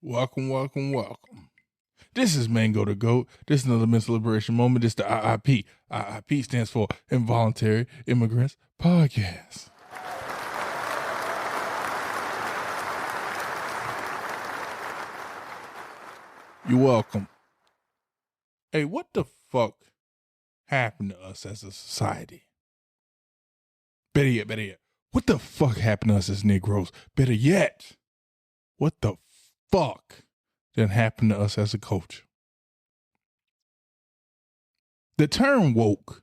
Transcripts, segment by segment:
Welcome, welcome, welcome. This is Mango the Goat. This is another mental liberation moment. This is the IIP. IIP stands for Involuntary Immigrants Podcast. You're welcome. Hey, what the fuck happened to us as a society? Better yet, what the fuck happened to us as Negroes? Better yet, what the fuck that happened to us as a culture? The term woke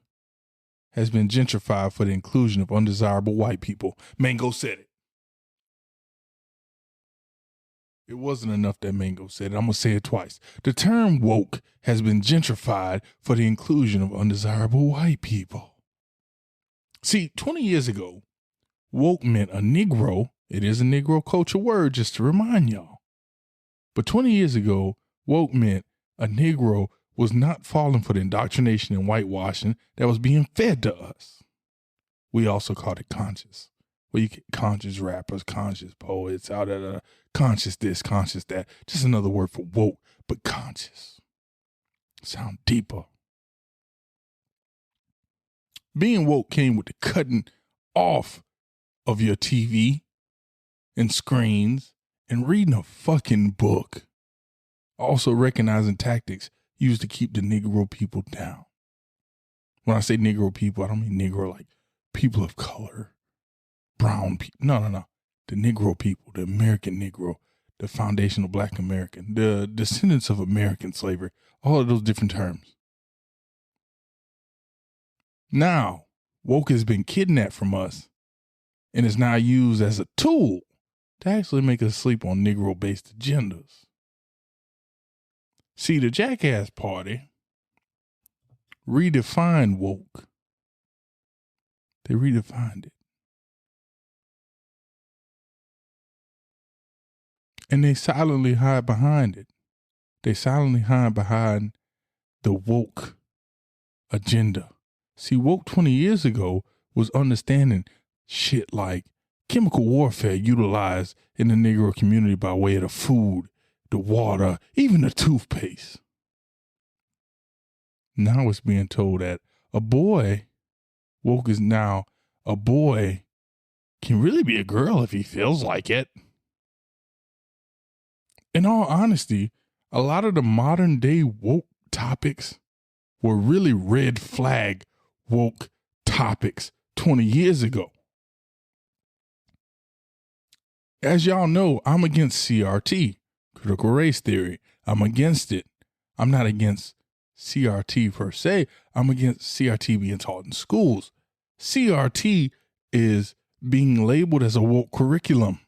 has been gentrified for the inclusion of undesirable white people. Mango said it. It wasn't enough that Mango said it. I'm going to say it twice. The term woke has been gentrified for the inclusion of undesirable white people. See, 20 years ago, woke meant a Negro. It is a Negro culture word, just to remind y'all. But 20 years ago, woke meant a Negro was not falling for the indoctrination and whitewashing that was being fed to us. We also called it conscious. Well, you get conscious rappers, conscious poets, conscious this, conscious that. Just another word for woke, but conscious. Sound deeper. Being woke came with the cutting off of your TV and screens and reading a fucking book. Also recognizing tactics used to keep the Negro people down. When I say Negro people, I don't mean Negro like people of color, brown people. No. The Negro people, the American Negro, the foundational Black American, the descendants of American slavery, all of those different terms. Now, woke has been kidnapped from us and is now used as a tool to actually make us sleep on Negro-based agendas. See, the Jackass Party redefined woke. They redefined it. And they silently hide behind it. They silently hide behind the woke agenda. See, woke 20 years ago was understanding shit like chemical warfare utilized in the Negro community by way of the food, the water, even the toothpaste. Now it's being told that a boy, woke is now, a boy can really be a girl if he feels like it. In all honesty, a lot of the modern day woke topics were really red flag woke topics 20 years ago. As y'all know, I'm against CRT, critical race theory. I'm against it. I'm not against CRT per se. I'm against CRT being taught in schools. CRT is being labeled as a woke curriculum.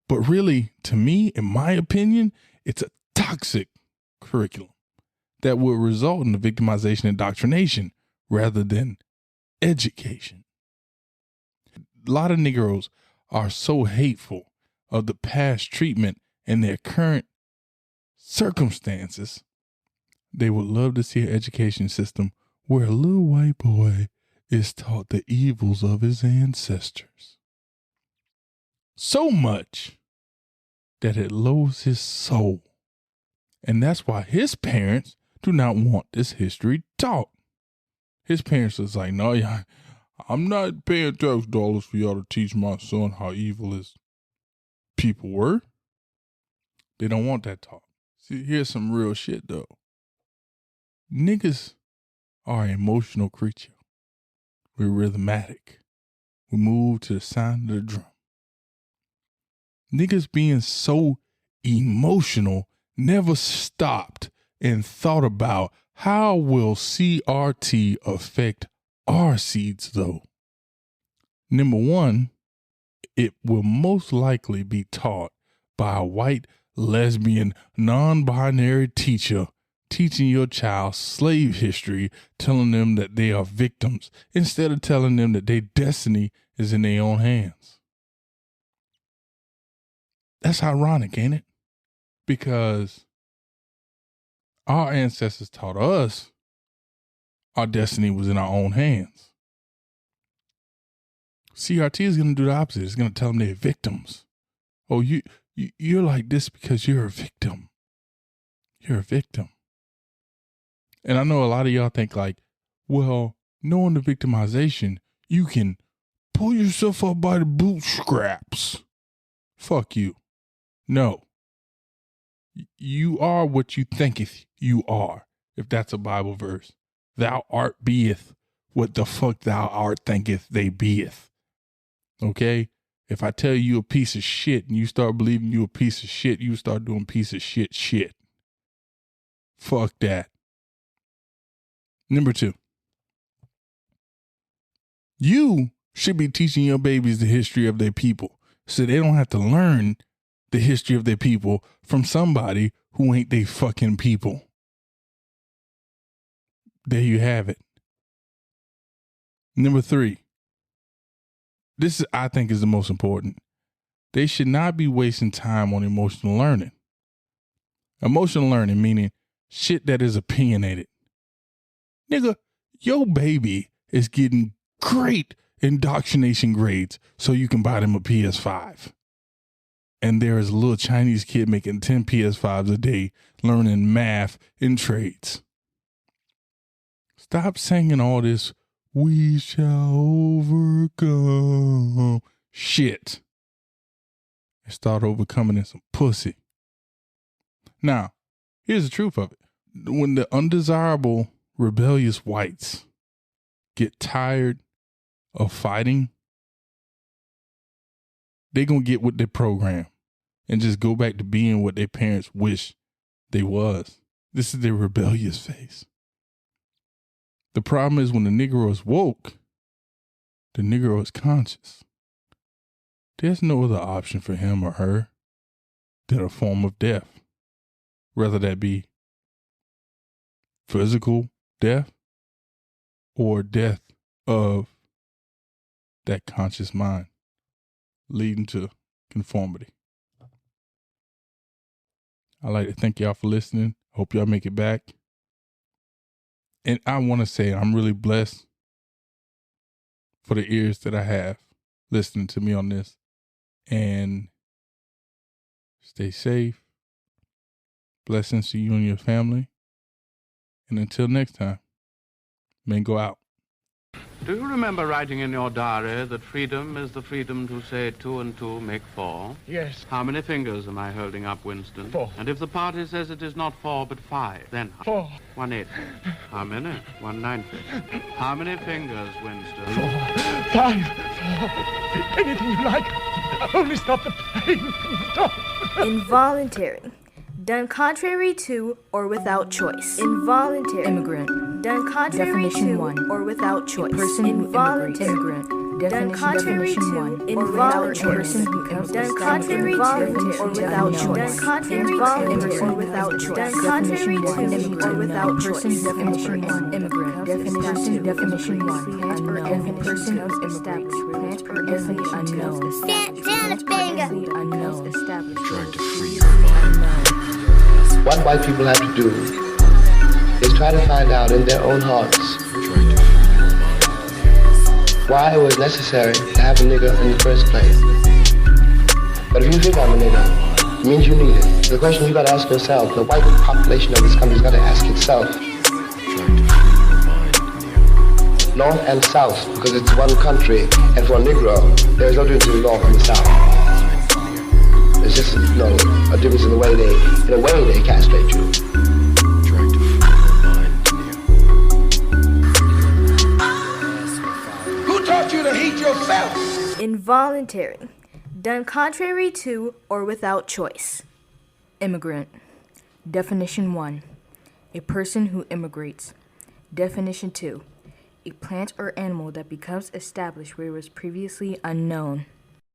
But really, to me, in my opinion, it's a toxic curriculum that will result in the victimization and indoctrination rather than education. A lot of Negroes are so hateful of the past treatment and their current circumstances. They would love to see an education system where a little white boy is taught the evils of his ancestors. So much that it lowers his soul. And that's why his parents do not want this history taught. His parents is like, no, I'm not paying tax dollars for y'all to teach my son how evil his people were. They don't want that taught. See, here's some real shit though. Niggas are an emotional creature. We're rhythmatic. We move to the sound of the drum. Niggas being so emotional never stopped and thought about how will CRT affect our seeds though. Number one, it will most likely be taught by a white, lesbian, non-binary teacher teaching your child slave history, telling them that they are victims instead of telling them that their destiny is in their own hands. That's ironic, ain't it? Because our ancestors taught us our destiny was in our own hands. CRT is going to do the opposite. It's going to tell them they're victims. Oh, you you're like this because you're a victim. You're a victim. And I know a lot of y'all think like, well, knowing the victimization, you can pull yourself up by the bootstraps. Fuck you. No. You are what you thinketh you are, if that's a Bible verse. Thou art beeth what the fuck thou art thinketh they beeth. Okay? If I tell you a piece of shit and you start believing you a piece of shit, you start doing piece of shit. Fuck that. Number 2. You should be teaching your babies the history of their people so they don't have to learn the history of their people from somebody who ain't they fucking people. There you have it. Number 3. This, I think, is the most important. They should not be wasting time on emotional learning. Emotional learning meaning shit that is opinionated. Nigga, your baby is getting great indoctrination grades so you can buy them a PS5. And there is a little Chinese kid making 10 PS5s a day learning math and trades. Stop singing all this, we shall overcome shit. And start overcoming in some pussy. Now, here's the truth of it. When the undesirable, rebellious whites get tired of fighting, they're going to get with their program and just go back to being what their parents wish they was. This is their rebellious phase. The problem is when the Negro is woke, the Negro is conscious. There's no other option for him or her than a form of death, whether that be physical death or death of that conscious mind, leading to conformity. I'd like to thank y'all for listening. Hope y'all make it back. And I want to say I'm really blessed for the ears that I have listening to me on this. And stay safe. Blessings to you and your family. And until next time, Mango out. Do you remember writing in your diary that freedom is the freedom to say 2 and 2 make 4? Yes. How many fingers am I holding up, Winston? 4. And if the party says it is not 4 but 5, then 4. 1/8. How many? 1/9. How many fingers, Winston? 4. 5. 4. Anything you like. Only stop the pain. Stop. Involuntary. Done contrary to or without choice. Involuntary. Immigrant. Done contrary Definition to 1. or without choice. A person who immigrates. Involuntary. Immigrant. Done contrary Definition to 1. or without A choice. person who comes Done contrary to or without choice. Done contrary to or without choice. Done contrary to or without choice. Definition 1. Immigrant. Definition 1. Unknown. Person who established plant or unknown. Stand down, Banga. Unknown. Established. Trying to free your mind. What white people have to do is try to find out in their own hearts Trying to free your mind. why it was necessary to have a nigger in the first place. But if you think I'm a nigger, it means you need it. The question you gotta ask yourself, the white population of this country's gotta ask itself, Trying to free your mind. North and South, because it's one country, and for a Negro, there is no difference between North and the South. There's just, a difference in a way they castrate you. Trying to free your mind. Who taught you to hate yourself? Involuntary. Done contrary to or without choice. Immigrant. Definition 1. A person who immigrates. Definition 2. A plant or animal that becomes established where it was previously unknown.